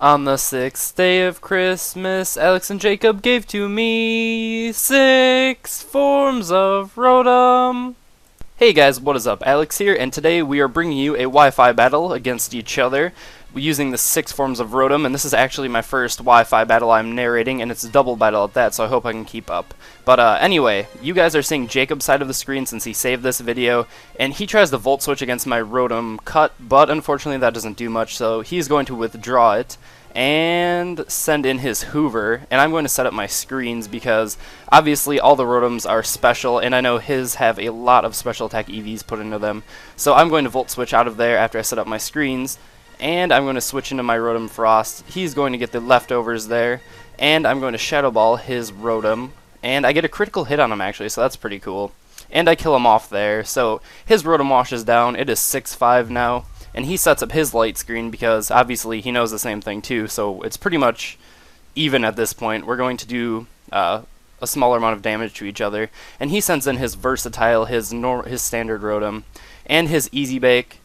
On the 6th day of Christmas, Alex and Jacob gave to me 6 forms of Rotom. Hey guys, what is up? Alex here, and today we are bringing you a Wi-Fi battle against each other using the 6 forms of Rotom, and this is actually my first Wi-Fi battle I'm narrating, and it's a double battle at that, so I hope I can keep up. But anyway, you guys are seeing Jacob's side of the screen since he saved this video, and he tries to Volt Switch against my Rotom cut, but unfortunately that doesn't do much, so he's going to withdraw it and send in his Hoover, and I'm going to set up my screens because obviously all the Rotoms are special, and I know his have a lot of special attack EVs put into them. So I'm going to Volt Switch out of there after I set up my screens, and I'm going to switch into my Rotom Frost. He's going to get the leftovers there, and I'm going to Shadow Ball his Rotom, and I get a critical hit on him actually, so that's pretty cool. And I kill him off there, so his Rotom washes down. It is 6-5 now. And he sets up his light screen because obviously he knows the same thing too, so it's pretty much even at this point. We're going to do a smaller amount of damage to each other. And he sends in his Versatile, his standard Rotom, and his Easy Bake.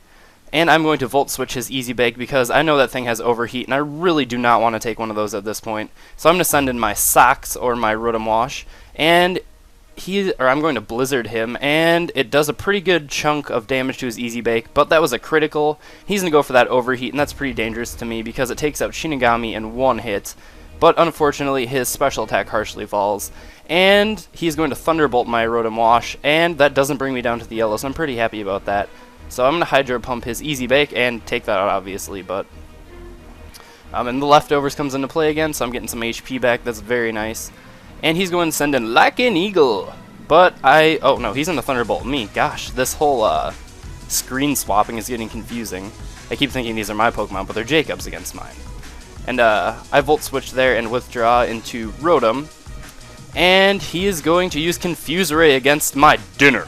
And I'm going to Volt Switch his Easy Bake because I know that thing has Overheat, and I really do not want to take one of those at this point. So I'm going to send in my Socks or my Rotom Wash, and I'm going to Blizzard him, and it does a pretty good chunk of damage to his Easy Bake, but that was a critical. He's going to go for that Overheat, and that's pretty dangerous to me because it takes out Shinigami in one hit, but unfortunately his special attack harshly falls, and he's going to Thunderbolt my Rotom Wash, and that doesn't bring me down to the yellow, so I'm pretty happy about that. So I'm going to Hydro Pump his Easy Bake and take that out obviously, but and the leftovers comes into play again, so I'm getting some HP back. That's very nice. And he's going to send in like an eagle. But oh no, he's in the Thunderbolt me. Gosh, this whole screen swapping is getting confusing. I keep thinking these are my Pokemon, but they're Jacob's against mine. And I Volt Switch there and withdraw into Rotom. And he is going to use Confuse Ray against my dinner.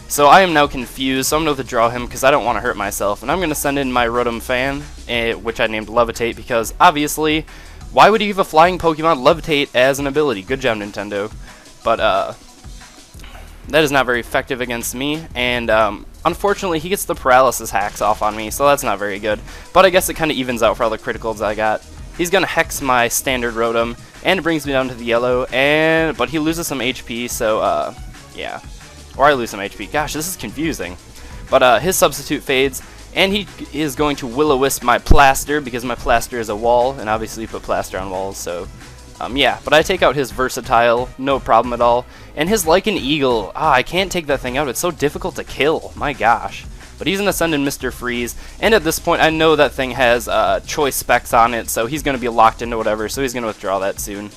So I am now confused, so I'm going to withdraw him because I don't want to hurt myself. And I'm going to send in my Rotom Fan, which I named Levitate because obviously, why would you give a flying Pokemon Levitate as an ability? Good job, Nintendo. But that is not very effective against me, and unfortunately he gets the Paralysis hacks off on me, so that's not very good. But I guess it kind of evens out for all the criticals I got. He's going to Hex my standard Rotom, and it brings me down to the yellow, but he loses some HP, so yeah. Or I lose some HP. Gosh, this is confusing. But his Substitute fades, and he is going to Will-O-Wisp my Plaster, because my Plaster is a wall, and obviously you put Plaster on walls, so yeah. But I take out his Versatile, no problem at all. And his Like an Eagle, I can't take that thing out, it's so difficult to kill, my gosh. But he's going to send in Mr. Freeze, and at this point I know that thing has choice specs on it, so he's going to be locked into whatever, so he's going to withdraw that soon.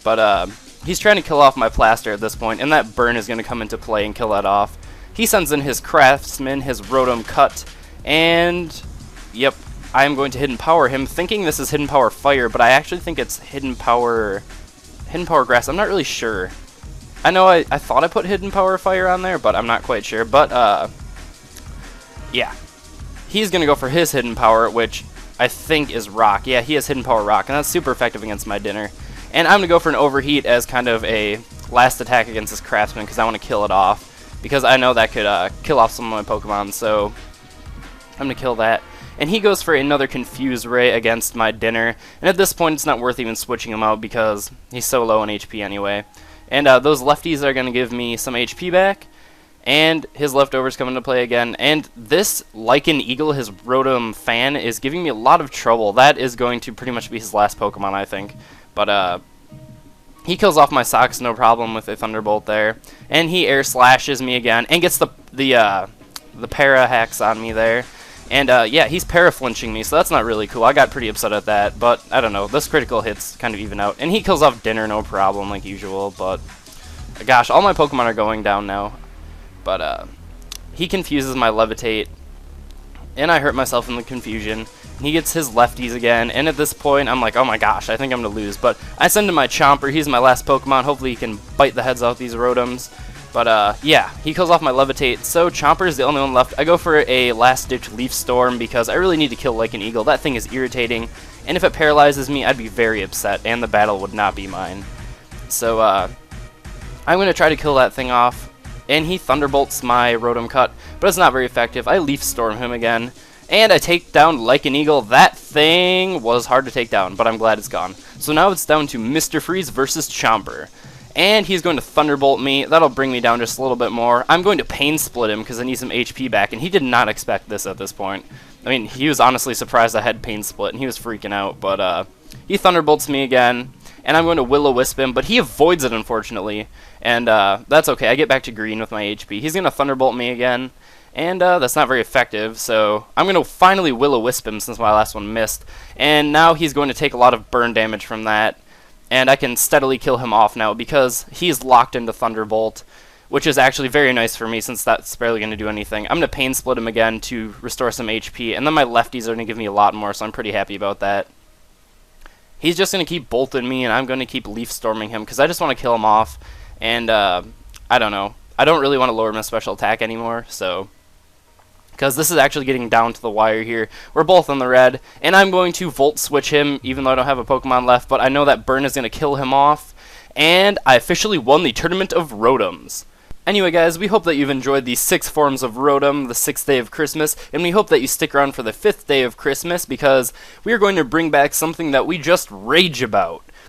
But he's trying to kill off my Plaster at this point, and that Burn is going to come into play and kill that off. He sends in his Craftsman, his Rotom Cut, and yep, I'm going to Hidden Power him, thinking this is Hidden Power Fire, but I actually think it's Hidden Power Grass. I'm not really sure. I know I thought I put Hidden Power Fire on there, but I'm not quite sure. But yeah, he's gonna go for his Hidden Power, which I think is Rock. Yeah, he has Hidden Power Rock, and that's super effective against my dinner. And I'm gonna go for an Overheat as kind of a last attack against this Craftsman because I want to kill it off, because I know that could kill off some of my Pokemon. So I'm going to kill that. And he goes for another Confuse Ray against my dinner. And at this point, it's not worth even switching him out because he's so low on HP anyway. And those lefties are going to give me some HP back. And his leftovers come into play again. And this Like an Eagle, his Rotom Fan, is giving me a lot of trouble. That is going to pretty much be his last Pokemon, I think. But he kills off my Socks, no problem with a Thunderbolt there. And he Air Slashes me again and gets the Para hacks on me there. And yeah, he's Para-flinching me, so that's not really cool. I got pretty upset at that, but I don't know. Those critical hits kind of even out. And he kills off Dinner, no problem, like usual. But gosh, all my Pokemon are going down now. But he confuses my Levitate, and I hurt myself in the confusion. And he gets his lefties again, and at this point, I'm like, oh my gosh, I think I'm going to lose. But I send in my Chomper. He's my last Pokemon. Hopefully he can bite the heads off these Rotoms. But yeah, he kills off my Levitate, so Chomper is the only one left. I go for a last-ditch Leaf Storm because I really need to kill Like an Eagle. That thing is irritating, and if it paralyzes me, I'd be very upset, and the battle would not be mine. So I'm going to try to kill that thing off, and he Thunderbolts my Rotom Cut, but it's not very effective. I Leaf Storm him again, And I take down like an eagle. That thing was hard to take down, but I'm glad it's gone. So now it's down to Mr. Freeze versus Chomper. And he's going to Thunderbolt me. That'll bring me down just a little bit more. I'm going to Pain Split him because I need some HP back, and he did not expect this at this point. I mean, he was honestly surprised I had Pain Split, and he was freaking out, but he Thunderbolts me again, and I'm going to Will-O-Wisp him, but he avoids it, unfortunately, and that's okay. I get back to green with my HP. He's going to Thunderbolt me again, and that's not very effective, so I'm going to finally Will-O-Wisp him since my last one missed, and now he's going to take a lot of burn damage from that. And I can steadily kill him off now because he's locked into Thunderbolt, which is actually very nice for me since that's barely going to do anything. I'm going to Pain Split him again to restore some HP, and then my lefties are going to give me a lot more, so I'm pretty happy about that. He's just going to keep bolting me, and I'm going to keep Leaf Storming him because I just want to kill him off, and I don't know. I don't really want to lower my special attack anymore, so... because this is actually getting down to the wire here. We're both on the red, and I'm going to Volt Switch him, even though I don't have a Pokemon left, but I know that Burn is going to kill him off, and I officially won the Tournament of Rotoms. Anyway, guys, we hope that you've enjoyed the 6 forms of Rotom, the 6th day of Christmas, and we hope that you stick around for the 5th day of Christmas, because we are going to bring back something that we just rage about.